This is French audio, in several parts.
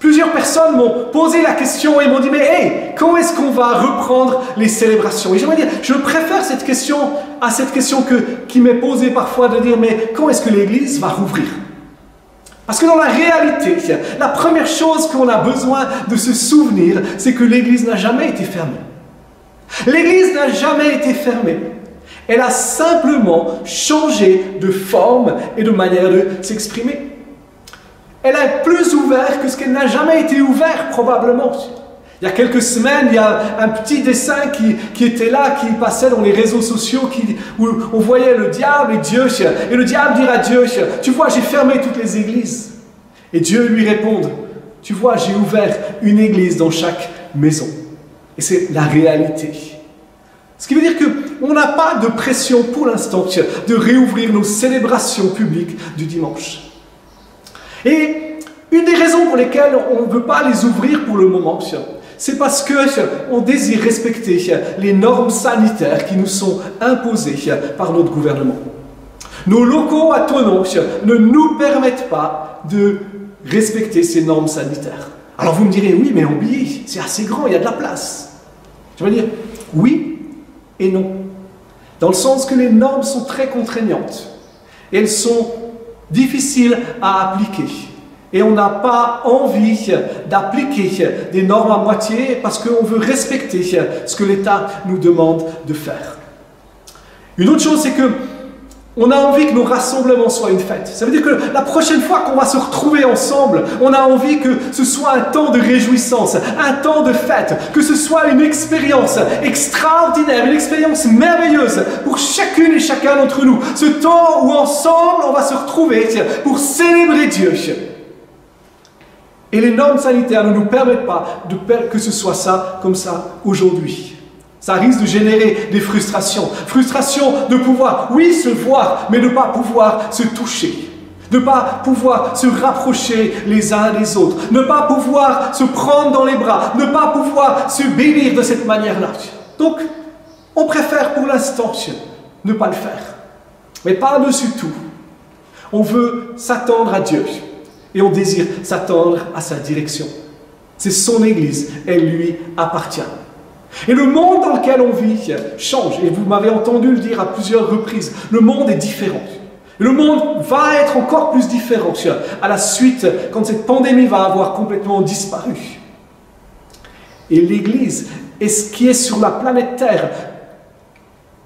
Plusieurs personnes m'ont posé la question et m'ont dit « Mais hey, quand est-ce qu'on va reprendre les célébrations ?» Et j'aimerais dire, je préfère cette question à cette question qui m'est posée parfois de dire « Mais quand est-ce que l'Église va rouvrir ?» Parce que dans la réalité, la première chose qu'on a besoin de se souvenir, c'est que l'Église n'a jamais été fermée. L'Église n'a jamais été fermée. Elle a simplement changé de forme et de manière de s'exprimer. Elle est plus ouverte que ce qu'elle n'a jamais été ouverte, probablement. Il y a quelques semaines, il y a un petit dessin qui était là, qui passait dans les réseaux sociaux, où on voyait le diable et Dieu. Et le diable dit à Dieu, « Tu vois, j'ai fermé toutes les églises. » Et Dieu lui répond, « Tu vois, j'ai ouvert une église dans chaque maison. » Et c'est la réalité. Ce qui veut dire qu'on n'a pas de pression pour l'instant de réouvrir nos célébrations publiques du dimanche. Et une des raisons pour lesquelles on ne veut pas les ouvrir pour le moment, c'est parce qu'on désire respecter les normes sanitaires qui nous sont imposées par notre gouvernement. Nos locaux autonomes ne nous permettent pas de respecter ces normes sanitaires. Alors vous me direz, oui, mais Ambilly, c'est assez grand, il y a de la place. Je veux dire, oui et non. Dans le sens que les normes sont très contraignantes. Et elles sont difficiles à appliquer. Et on n'a pas envie d'appliquer des normes à moitié parce qu'on veut respecter ce que l'État nous demande de faire. Une autre chose, c'est que on a envie que nos rassemblements soient une fête. Ça veut dire que la prochaine fois qu'on va se retrouver ensemble, on a envie que ce soit un temps de réjouissance, un temps de fête, que ce soit une expérience extraordinaire, une expérience merveilleuse pour chacune et chacun d'entre nous. Ce temps où ensemble on va se retrouver pour célébrer Dieu. Et les normes sanitaires ne nous permettent pas que ce soit ça comme ça aujourd'hui. Ça risque de générer des frustrations. Frustration de pouvoir, oui, se voir, mais de ne pas pouvoir se toucher. De ne pas pouvoir se rapprocher les uns des autres. Ne pas pouvoir se prendre dans les bras. Ne pas pouvoir se bénir de cette manière-là. Donc, on préfère pour l'instant ne pas le faire. Mais par-dessus tout, on veut s'attendre à Dieu. Et on désire s'attendre à sa direction. C'est son Église, elle lui appartient. Et le monde dans lequel on vit change. Et vous m'avez entendu le dire à plusieurs reprises. Le monde est différent. Et le monde va être encore plus différent à la suite, quand cette pandémie va avoir complètement disparu. Et l'Église est ce qui est sur la planète Terre,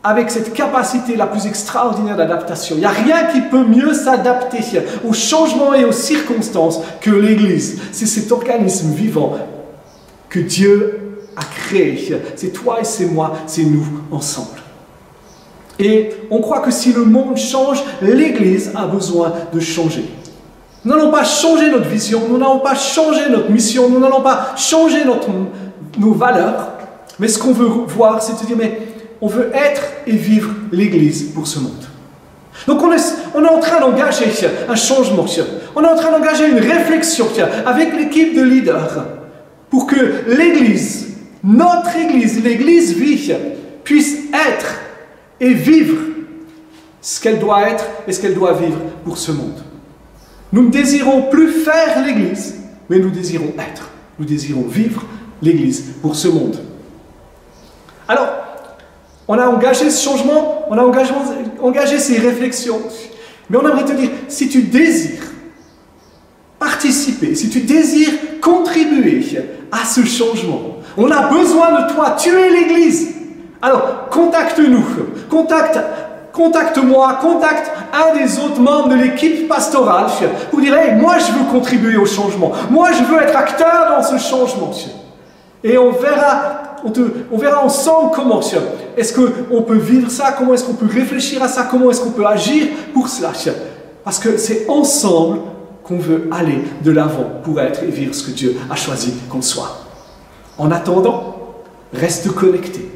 avec cette capacité la plus extraordinaire d'adaptation. Il n'y a rien qui peut mieux s'adapter aux changements et aux circonstances que l'Église. C'est cet organisme vivant que Dieu a créé. C'est toi et c'est moi, c'est nous ensemble. Et on croit que si le monde change, l'Église a besoin de changer. Nous n'allons pas changer notre vision, nous n'allons pas changer notre mission, nous n'allons pas changer nos valeurs. Mais ce qu'on veut voir, c'est de dire, mais on veut être et vivre l'Église pour ce monde. Donc on est en train d'engager un changement, on est en train d'engager une réflexion avec l'équipe de leaders pour que l'Église, notre Église, l'Église vie, puisse être et vivre ce qu'elle doit être et ce qu'elle doit vivre pour ce monde. Nous ne désirons plus faire l'Église, mais nous désirons être. Nous désirons vivre l'Église pour ce monde. Alors, on a engagé ce changement, on a engagé ces réflexions. Mais on aimerait te dire, si tu désires participer, si tu désires contribuer à ce changement, on a besoin de toi, tu es l'Église. Alors, contacte-nous, contacte-moi, contacte un des autres membres de l'équipe pastorale pour dire, hey, moi je veux contribuer au changement, moi je veux être acteur dans ce changement. Et on verra ensemble comment est-ce qu'on peut vivre ça, comment est-ce qu'on peut réfléchir à ça, comment est-ce qu'on peut agir pour cela. Parce que c'est ensemble qu'on veut aller de l'avant pour être et vivre ce que Dieu a choisi qu'on soit. En attendant, reste connecté.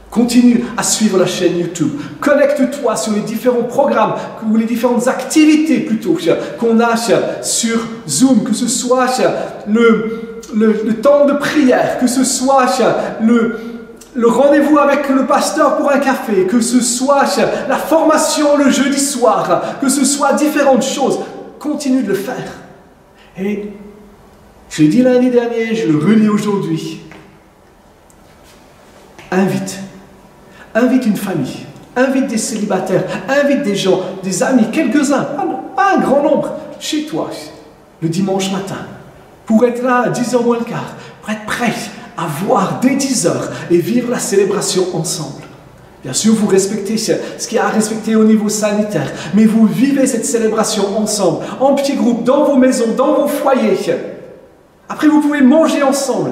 Continue à suivre la chaîne YouTube. Connecte-toi sur les différents programmes ou les différentes activités plutôt qu'on a sur Zoom, que ce soit le temps de prière, que ce soit le rendez-vous avec le pasteur pour un café, que ce soit la formation le jeudi soir, que ce soit différentes choses. Continue de le faire. Et Je l'ai dit lundi dernier, je le redis aujourd'hui. Invite une famille, invite des célibataires, invite des gens, des amis, quelques-uns, pas un grand nombre, chez toi, le dimanche matin, pour être là à 10h moins le quart, pour être prêt à voir dès 10h et vivre la célébration ensemble. Bien sûr, vous respectez ce qu'il y a à respecter au niveau sanitaire, mais vous vivez cette célébration ensemble, en petits groupes, dans vos maisons, dans vos foyers. Après, vous pouvez manger ensemble.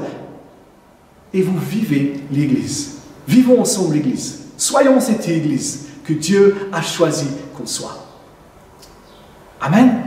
Et vous vivez l'Église. Vivons ensemble l'Église. Soyons cette Église que Dieu a choisi qu'on soit. Amen.